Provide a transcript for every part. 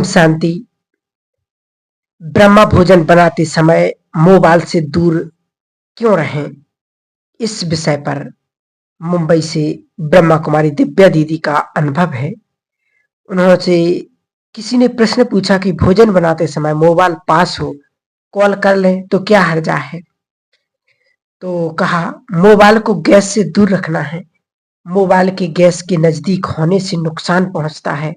ओम शांति। ब्रह्मा भोजन बनाते समय मोबाइल से दूर क्यों रहें, इस विषय पर मुंबई से ब्रह्मा कुमारी दिव्या दीदी का अनुभव है। उन्होंने किसी ने प्रश्न पूछा कि भोजन बनाते समय मोबाइल पास हो, कॉल कर लें तो क्या हर्जा है। तो कहा मोबाइल को गैस से दूर रखना है। मोबाइल के गैस के नजदीक होने से नुकसान पहुंचता है।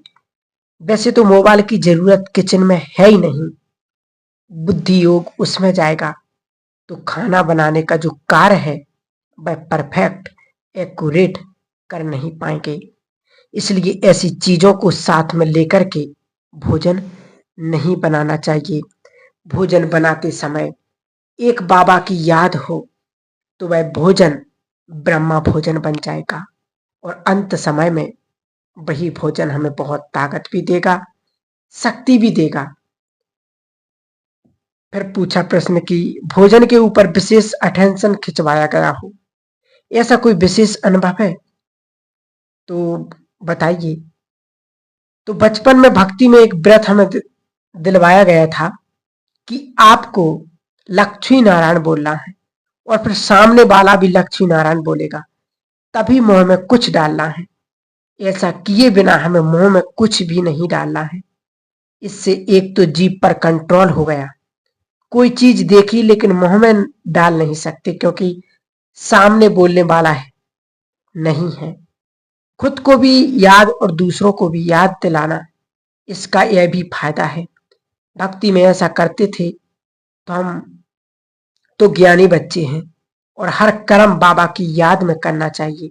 वैसे तो मोबाइल की जरूरत किचन में है ही नहीं, बुद्धि योग उसमें जाएगा तो खाना बनाने का जो कार्य है वह परफेक्ट एक्यूरेट कर नहीं पाएंगे। इसलिए ऐसी चीजों को साथ में लेकर के भोजन नहीं बनाना चाहिए। भोजन बनाते समय एक बाबा की याद हो तो वह भोजन ब्रह्मा भोजन बन जाएगा और अंत समय में वही भोजन हमें बहुत ताकत भी देगा, शक्ति भी देगा। फिर पूछा प्रश्न कि भोजन के ऊपर विशेष अटेंशन खिंचवाया गया हो, ऐसा कोई विशेष अनुभव है तो बताइए। तो बचपन में भक्ति में एक व्रत हमें दिलवाया गया था कि आपको लक्ष्मी नारायण बोलना है और फिर सामने वाला भी लक्ष्मी नारायण बोलेगा, तभी मुंह में कुछ डालना है। ऐसा किए बिना हमें मुंह में कुछ भी नहीं डालना है। इससे एक तो जीभ पर कंट्रोल हो गया, कोई चीज देखी लेकिन मुंह में डाल नहीं सकते क्योंकि सामने बोलने वाला है नहीं है। खुद को भी याद और दूसरों को भी याद दिलाना, इसका यह भी फायदा है। भक्ति में ऐसा करते थे तो हम तो ज्ञानी बच्चे हैं और हर कर्म बाबा की याद में करना चाहिए।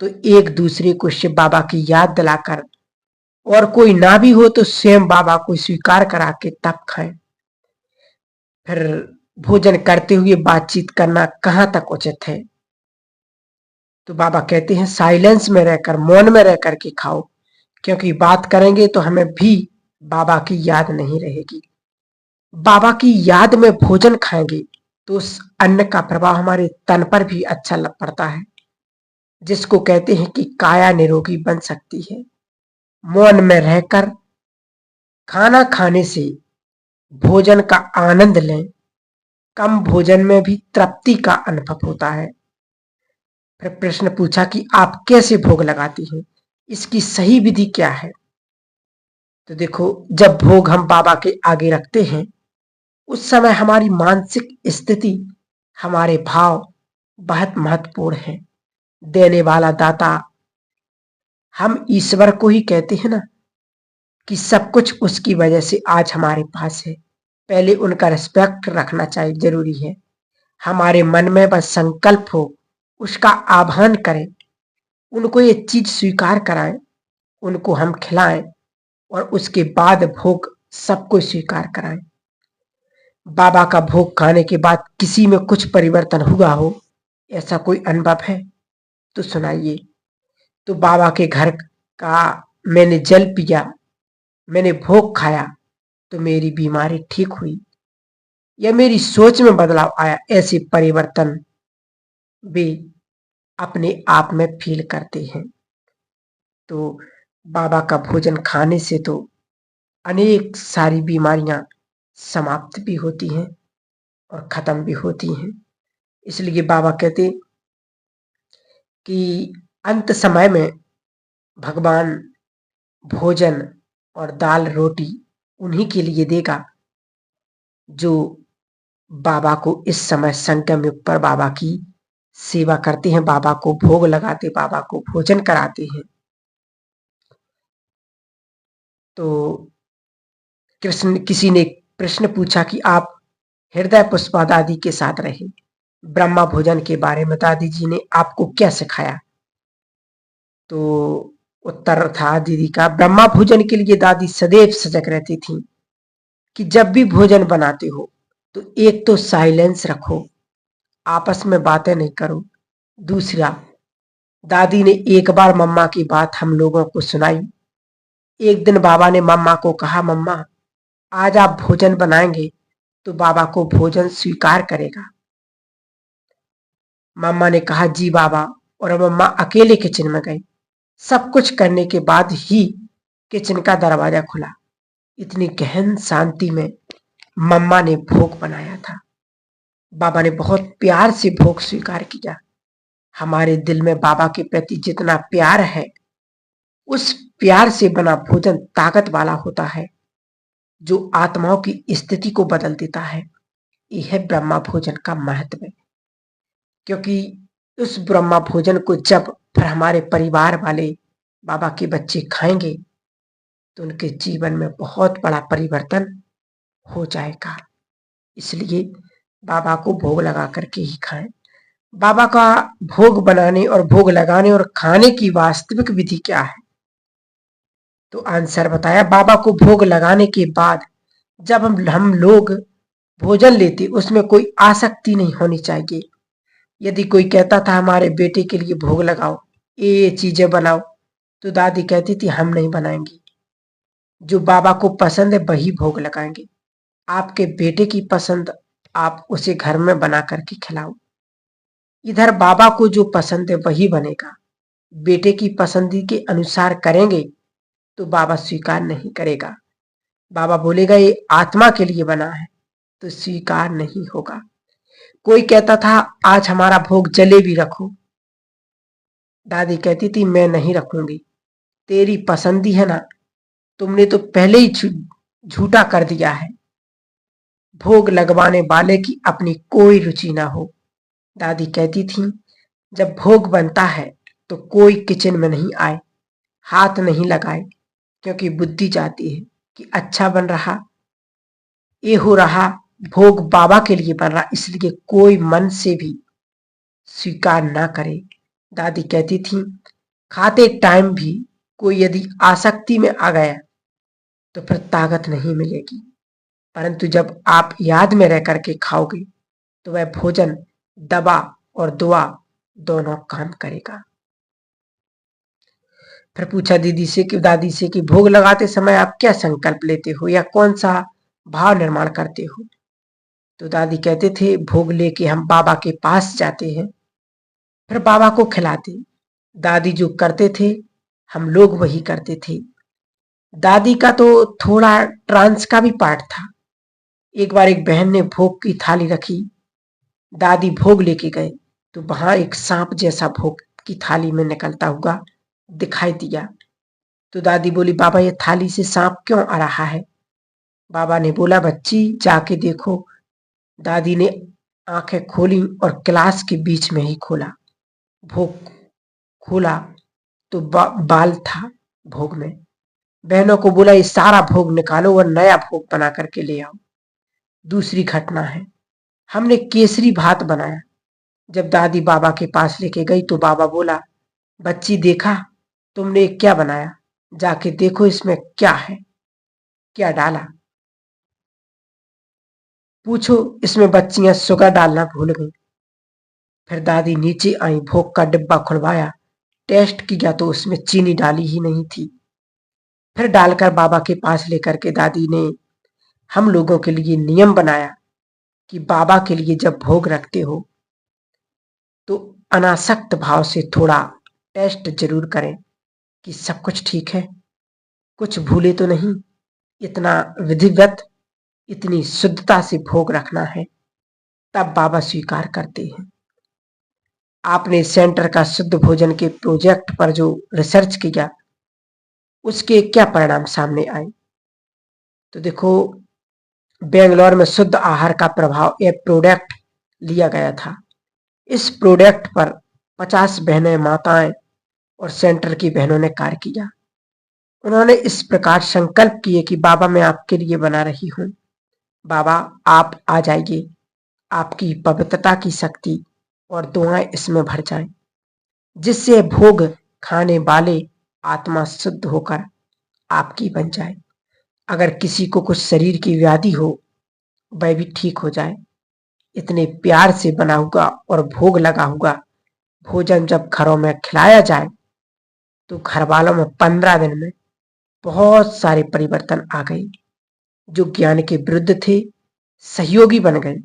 तो एक दूसरे को शिव बाबा की याद दिलाकर, और कोई ना भी हो तो स्वयं बाबा को स्वीकार करा के तब खाएं। फिर भोजन करते हुए बातचीत करना कहाँ तक उचित है। तो बाबा कहते हैं साइलेंस में रहकर, मौन में रहकर के खाओ, क्योंकि बात करेंगे तो हमें भी बाबा की याद नहीं रहेगी। बाबा की याद में भोजन खाएंगे तो उस अन्न का प्रभाव हमारे तन पर भी अच्छा पड़ता है, जिसको कहते हैं कि काया निरोगी बन सकती है। मौन में रहकर खाना खाने से भोजन का आनंद लें। कम भोजन में भी तृप्ति का अनुभव होता है। फिर प्रश्न पूछा कि आप कैसे भोग लगाती हैं, इसकी सही विधि क्या है। तो देखो, जब भोग हम बाबा के आगे रखते हैं उस समय हमारी मानसिक स्थिति, हमारे भाव बहुत महत्वपूर्ण है। देने वाला दाता, हम ईश्वर को ही कहते हैं ना कि सब कुछ उसकी वजह से आज हमारे पास है। पहले उनका रिस्पेक्ट रखना चाहिए, जरूरी है। हमारे मन में बस संकल्प हो, उसका आह्वान करें, उनको ये चीज स्वीकार कराएं, उनको हम खिलाएं और उसके बाद भोग सबको स्वीकार कराएं। बाबा का भोग खाने के बाद किसी में कुछ परिवर्तन हुआ हो, ऐसा कोई अनुभव है तो सुनाइए। तो बाबा के घर का मैंने जल पिया, मैंने भोग खाया तो मेरी बीमारी ठीक हुई या मेरी सोच में बदलाव आया, ऐसे परिवर्तन वे अपने आप में फील करते हैं। तो बाबा का भोजन खाने से तो अनेक सारी बीमारियां समाप्त भी होती हैं और खत्म भी होती हैं। इसलिए बाबा कहते कि अंत समय में भगवान भोजन और दाल रोटी उन्हीं के लिए देगा जो बाबा को इस समय संगम युग पर बाबा की सेवा करते हैं, बाबा को भोग लगाते, बाबा को भोजन कराते हैं। तो कृष्ण किसी ने प्रश्न पूछा कि आप हृदय पुष्पा दादी के साथ रहे, ब्रह्मा भोजन के बारे में दादी जी ने आपको क्या सिखाया। तो उत्तर था दीदी का, ब्रह्मा भोजन के लिए दादी सदैव सजग रहती थी कि जब भी भोजन बनाते हो तो एक तो साइलेंस रखो, आपस में बातें नहीं करो। दूसरा, दादी ने एक बार मम्मा की बात हम लोगों को सुनाई। एक दिन बाबा ने मम्मा को कहा, मम्मा आज आप भोजन बनाएंगे तो बाबा को भोजन स्वीकार करेगा। मम्मा ने कहा जी बाबा, और मम्मा अकेले किचन में गई। सब कुछ करने के बाद ही किचन का दरवाजा खुला। इतनी गहन शांति में मम्मा ने भोग बनाया था। बाबा ने बहुत प्यार से भोग स्वीकार किया। हमारे दिल में बाबा के प्रति जितना प्यार है, उस प्यार से बना भोजन ताकत वाला होता है, जो आत्माओं की स्थिति को बदल देता है। यह है ब्रह्मा भोजन का महत्व। क्योंकि उस ब्रह्मा भोजन को जब फिर हमारे परिवार वाले बाबा के बच्चे खाएंगे, तो उनके जीवन में बहुत बड़ा परिवर्तन हो जाएगा। इसलिए बाबा को भोग लगा करके ही खाएं। बाबा का भोग बनाने और भोग लगाने और खाने की वास्तविक विधि क्या है? तो आंसर बताया, बाबा को भोग लगाने के बाद जब हम लोग भोजन लेते, उसमें कोई आसक्ति नहीं होनी चाहिए। यदि कोई कहता था हमारे बेटे के लिए भोग लगाओ, ये चीजें बनाओ, तो दादी कहती थी हम नहीं बनाएंगे। जो बाबा को पसंद है वही भोग लगाएंगे। आपके बेटे की पसंद आप उसे घर में बना करके खिलाओ। इधर बाबा को जो पसंद है वही बनेगा। बेटे की पसंदी के अनुसार करेंगे तो बाबा स्वीकार नहीं करेगा। बाबा बोलेगा ये आत्मा के लिए बना है, तो स्वीकार नहीं होगा। कोई कहता था आज हमारा भोग जलेबी रखो, दादी कहती थी मैं नहीं रखूंगी, तेरी पसंदी है ना, तुमने तो पहले ही झूठा कर दिया है। भोग लगवाने वाले की अपनी कोई रुचि ना हो। दादी कहती थी जब भोग बनता है तो कोई किचन में नहीं आए, हाथ नहीं लगाए, क्योंकि बुद्धि चाहती है कि अच्छा बन रहा, ये हो रहा, भोग बाबा के लिए बन रहा, इसलिए कोई मन से भी स्वीकार ना करे। दादी कहती थी खाते टाइम भी कोई यदि आसक्ति में आ गया तो फिर ताकत नहीं मिलेगी, परंतु जब आप याद में रह करके खाओगे तो वह भोजन दवा और दुआ दोनों काम करेगा। फिर पूछा दीदी से कि दादी से कि भोग लगाते समय आप क्या संकल्प लेते हो या कौन सा भाव निर्माण करते हो? तो दादी कहते थे भोग लेके हम बाबा के पास जाते हैं, फिर बाबा को खिलाते। दादी जो करते थे हम लोग वही करते थे। दादी का तो थोड़ा ट्रांस का भी पार्ट था। एक बार एक बहन ने भोग की थाली रखी, दादी भोग लेके गए तो वहां एक सांप जैसा भोग की थाली में निकलता हुआ दिखाई दिया। तो दादी बोली बाबा ये थाली से सांप क्यों आ रहा है? बाबा ने बोला बच्ची जाके देखो। दादी ने आंखें खोली और क्लास के बीच में ही खोला। भोग खोला तो बाल था भोग में। बहनों को बोला ये सारा भोग निकालो और नया भोग बना करके ले आओ। दूसरी घटना है, हमने केसरी भात बनाया। जब दादी बाबा के पास लेके गई तो बाबा बोला बच्ची देखा तुमने क्या बनाया, जाके देखो इसमें क्या है, क्या डाला। पूछो इसमें बच्चियां शुगर डालना भूल गई। फिर दादी नीचे आई, भोग का डिब्बा खुलवाया, टेस्ट किया तो उसमें चीनी डाली ही नहीं थी। फिर डालकर बाबा के पास लेकर के दादी ने हम लोगों के लिए नियम बनाया कि बाबा के लिए जब भोग रखते हो तो अनासक्त भाव से थोड़ा टेस्ट जरूर करें कि सब कुछ ठीक है, कुछ भूले तो नहीं। इतना विधिवत, इतनी शुद्धता से भोग रखना है, तब बाबा स्वीकार करते हैं। आपने सेंटर का शुद्ध भोजन के प्रोजेक्ट पर जो रिसर्च किया उसके क्या परिणाम सामने आए? तो देखो बेंगलोर में शुद्ध आहार का प्रभाव एक प्रोडक्ट लिया गया था। इस प्रोडक्ट पर 50 बहनें माताएं और सेंटर की बहनों ने कार्य किया। उन्होंने इस प्रकार संकल्प किए कि बाबा मैं आपके लिए बना रही हूं, बाबा आप आ जाइए, आपकी पवित्रता की शक्ति और दुआएं इसमें भर जाएं, जिससे भोग खाने वाले आत्मा शुद्ध होकर आपकी बन जाए। अगर किसी को कुछ शरीर की व्याधि हो वह भी ठीक हो जाए। इतने प्यार से बना हुआ और भोग लगा हुआ भोजन जब घरों में खिलाया जाए तो घर वालों में 15 दिन में बहुत सारे परिवर्तन आ गए। जो ज्ञान के विरुद्ध थे सहयोगी बन गए।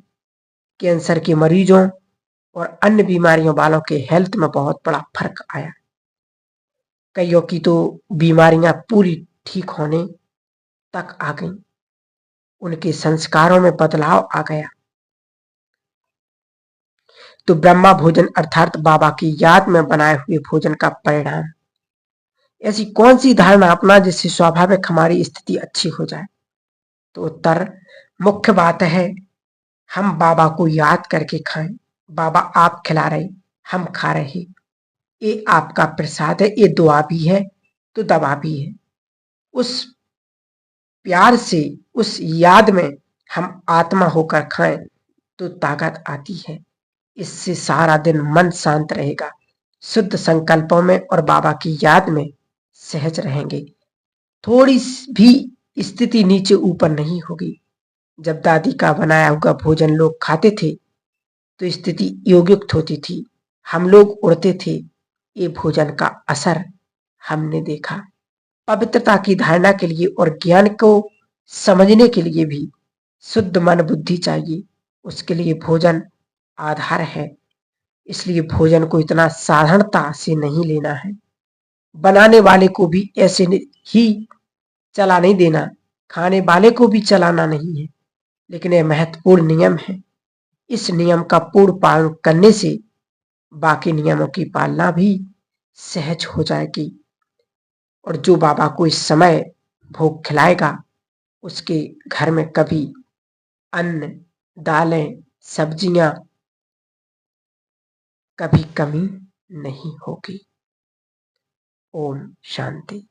कैंसर के मरीजों और अन्य बीमारियों वालों के हेल्थ में बहुत बड़ा फर्क आया। कईयों की तो बीमारियां पूरी ठीक होने तक आ गई। उनके संस्कारों में बदलाव आ गया। तो ब्रह्मा भोजन अर्थात बाबा की याद में बनाए हुए भोजन का परिणाम। ऐसी कौन सी धारणा अपना जिससे स्वाभाविक हमारी स्थिति अच्छी हो जाए? तो उत्तर, मुख्य बात है हम बाबा को याद करके खाएं। बाबा आप खिला रहे, हम खा रहे, ये आपका प्रसाद है, ये दुआ भी है तो दवा भी है। उस प्यार से, उस याद में हम आत्मा होकर खाएं तो ताकत आती है। इससे सारा दिन मन शांत रहेगा, शुद्ध संकल्पों में और बाबा की याद में सहज रहेंगे। थोड़ी भी स्थिति नीचे ऊपर नहीं होगी। जब दादी का बनाया हुआ भोजन लोग खाते थे तो स्थिति योगयुक्त होती थी, हम लोग उड़ते थे। ये भोजन का असर हमने देखा। पवित्रता की धारणा के लिए और ज्ञान को समझने के लिए भी शुद्ध मन बुद्धि चाहिए। उसके लिए भोजन आधार है। इसलिए भोजन को इतना साधारणता से नहीं लेना है। बनाने वाले को भी ऐसे ही चला नहीं देना, खाने वाले को भी चलाना नहीं है। लेकिन यह महत्वपूर्ण नियम है। इस नियम का पूर्ण पालन करने से बाकी नियमों की पालना भी सहज हो जाएगी। और जो बाबा को इस समय भोग खिलाएगा उसके घर में कभी अन्न, दालें, सब्जियां कभी कमी नहीं होगी। ओम शांति।